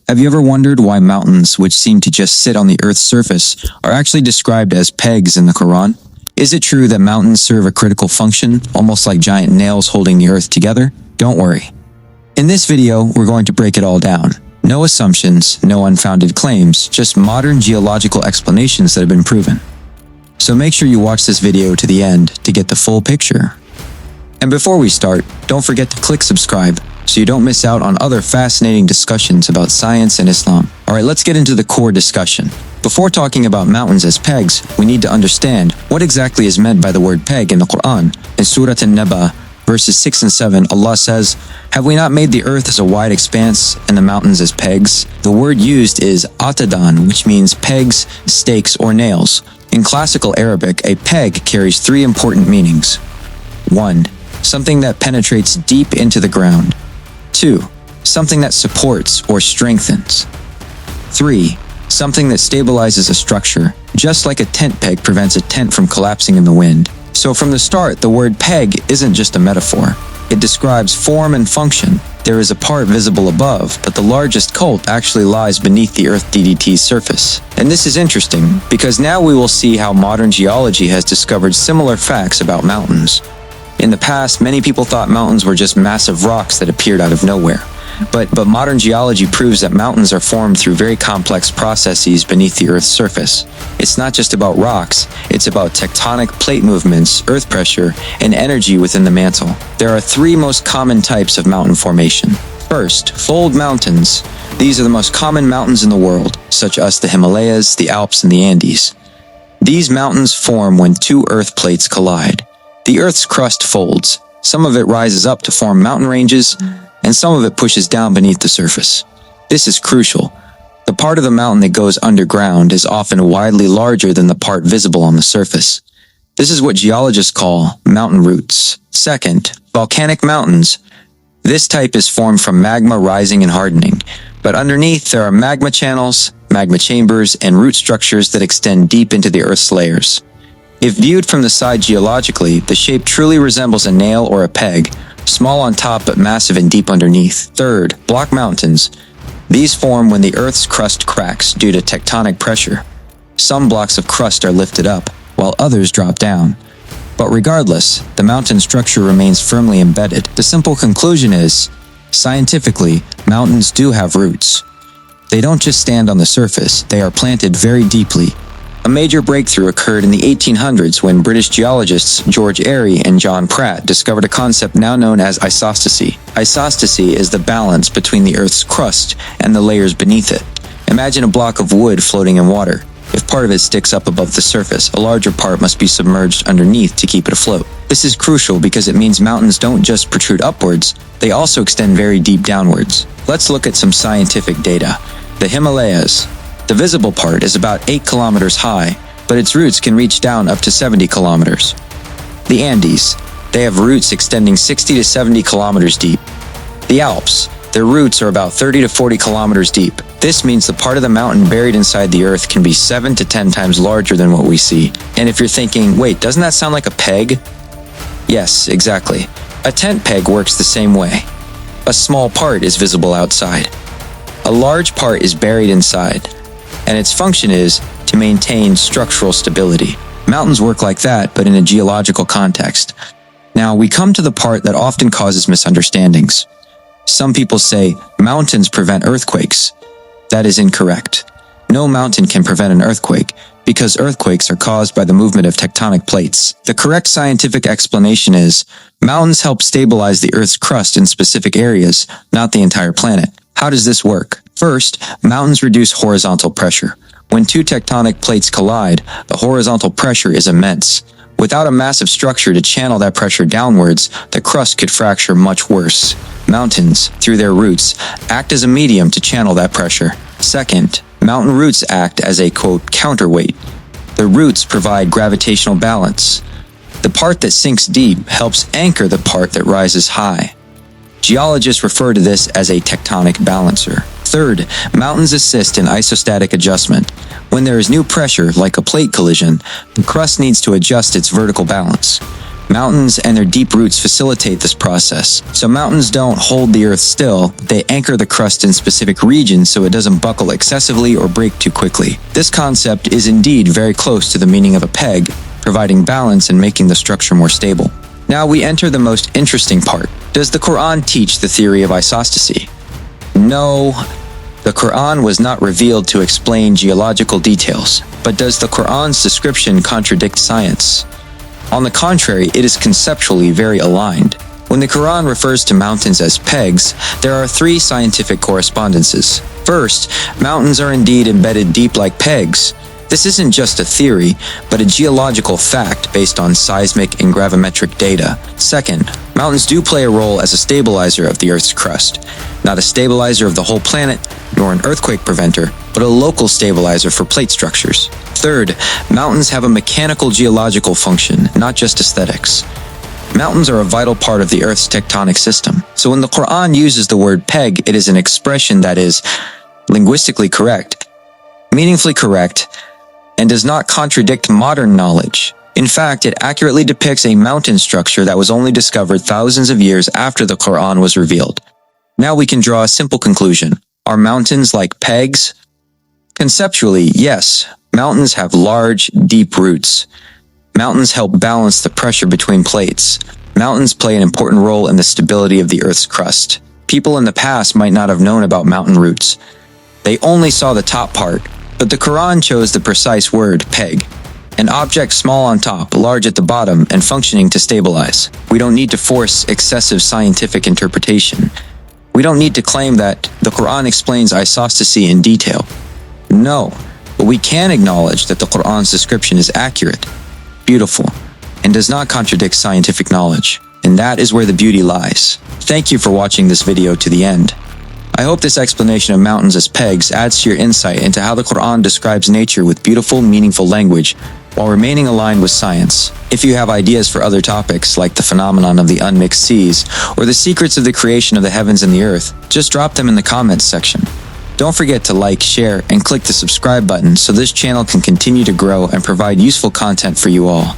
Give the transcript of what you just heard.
Have you ever wondered why mountains, which seem to just sit on the Earth's surface, are actually described as pegs in the Qur'an? Is it true that mountains serve a critical function, almost like giant nails holding the Earth together? Don't worry. In this video, we're going to break it all down. No assumptions, no unfounded claims, just modern geological explanations that have been proven. So make sure you watch this video to the end to get the full picture. And before we start, don't forget to click subscribe so you don't miss out on other fascinating discussions about science and Islam. Alright, let's get into the core discussion. Before talking about mountains as pegs, we need to understand what exactly is meant by the word peg in the Qur'an. In Surah An-Naba, verses 6 and 7, Allah says, "Have we not made the earth as a wide expanse and the mountains as pegs?" The word used is atadan, which means pegs, stakes, or nails. In classical Arabic, a peg carries three important meanings. 1. Something that penetrates deep into the ground. 2. Something that supports or strengthens. 3. Something that stabilizes a structure, just like a tent peg prevents a tent from collapsing in the wind. So from the start, the word peg isn't just a metaphor. It describes form and function. There is a part visible above, but the largest cult actually lies beneath the Earth DDT's surface. And this is interesting, because now we will see how modern geology has discovered similar facts about mountains. In the past, many people thought mountains were just massive rocks that appeared out of nowhere. But modern geology proves that mountains are formed through very complex processes beneath the Earth's surface. It's not just about rocks, it's about tectonic plate movements, earth pressure, and energy within the mantle. There are three most common types of mountain formation. First, fold mountains. These are the most common mountains in the world, such as the Himalayas, the Alps, and the Andes. These mountains form when two earth plates collide. The Earth's crust folds. Some of it rises up to form mountain ranges, and some of it pushes down beneath the surface. This is crucial. The part of the mountain that goes underground is often widely larger than the part visible on the surface. This is what geologists call mountain roots. Second, volcanic mountains. This type is formed from magma rising and hardening, but underneath there are magma channels, magma chambers, and root structures that extend deep into the Earth's layers. If viewed from the side geologically, the shape truly resembles a nail or a peg, small on top but massive and deep underneath. Third, block mountains. These form when the Earth's crust cracks due to tectonic pressure. Some blocks of crust are lifted up, while others drop down. But regardless, the mountain structure remains firmly embedded. The simple conclusion is, scientifically, mountains do have roots. They don't just stand on the surface, they are planted very deeply. A major breakthrough occurred in the 1800s when British geologists George Airy and John Pratt discovered a concept now known as isostasy. Isostasy is the balance between the Earth's crust and the layers beneath it. Imagine a block of wood floating in water. If part of it sticks up above the surface, a larger part must be submerged underneath to keep it afloat. This is crucial because it means mountains don't just protrude upwards, they also extend very deep downwards. Let's look at some scientific data. The Himalayas. The visible part is about 8 kilometers high, but its roots can reach down up to 70 kilometers. The Andes. They have roots extending 60 to 70 kilometers deep. The Alps. Their roots are about 30 to 40 kilometers deep. This means the part of the mountain buried inside the earth can be 7 to 10 times larger than what we see. And if you're thinking, wait, doesn't that sound like a peg? Yes, exactly. A tent peg works the same way. A small part is visible outside. A large part is buried inside, and its function is to maintain structural stability. Mountains work like that, but in a geological context. Now, we come to the part that often causes misunderstandings. Some people say mountains prevent earthquakes. That is incorrect. No mountain can prevent an earthquake, because earthquakes are caused by the movement of tectonic plates. The correct scientific explanation is, mountains help stabilize the Earth's crust in specific areas, not the entire planet. How does this work? First, mountains reduce horizontal pressure. When two tectonic plates collide, the horizontal pressure is immense. Without a massive structure to channel that pressure downwards, the crust could fracture much worse. Mountains, through their roots, act as a medium to channel that pressure. Second, mountain roots act as a, quote, counterweight. The roots provide gravitational balance. The part that sinks deep helps anchor the part that rises high. Geologists refer to this as a tectonic balancer. Third, mountains assist in isostatic adjustment. When there is new pressure, like a plate collision, the crust needs to adjust its vertical balance. Mountains and their deep roots facilitate this process. So mountains don't hold the earth still, they anchor the crust in specific regions so it doesn't buckle excessively or break too quickly. This concept is indeed very close to the meaning of a peg, providing balance and making the structure more stable. Now we enter the most interesting part. Does the Qur'an teach the theory of isostasy? No, the Qur'an was not revealed to explain geological details. But does the Qur'an's description contradict science? On the contrary, it is conceptually very aligned. When the Qur'an refers to mountains as pegs, there are three scientific correspondences. First, mountains are indeed embedded deep like pegs. This isn't just a theory, but a geological fact based on seismic and gravimetric data. Second, mountains do play a role as a stabilizer of the Earth's crust. Not a stabilizer of the whole planet, nor an earthquake preventer, but a local stabilizer for plate structures. Third, mountains have a mechanical geological function, not just aesthetics. Mountains are a vital part of the Earth's tectonic system. So when the Qur'an uses the word peg, it is an expression that is linguistically correct, meaningfully correct, and does not contradict modern knowledge. In fact, it accurately depicts a mountain structure that was only discovered thousands of years after the Qur'an was revealed. Now we can draw a simple conclusion. Are mountains like pegs? Conceptually, yes. Mountains have large, deep roots. Mountains help balance the pressure between plates. Mountains play an important role in the stability of the Earth's crust. People in the past might not have known about mountain roots. They only saw the top part, but the Quran chose the precise word, peg. An object small on top, large at the bottom, and functioning to stabilize. We don't need to force excessive scientific interpretation. We don't need to claim that the Quran explains isostasy in detail. No, but we can acknowledge that the Quran's description is accurate, beautiful, and does not contradict scientific knowledge. And that is where the beauty lies. Thank you for watching this video to the end. I hope this explanation of mountains as pegs adds to your insight into how the Quran describes nature with beautiful, meaningful language while remaining aligned with science. If you have ideas for other topics like the phenomenon of the unmixed seas or the secrets of the creation of the heavens and the earth, just drop them in the comments section. Don't forget to like, share, and click the subscribe button so this channel can continue to grow and provide useful content for you all.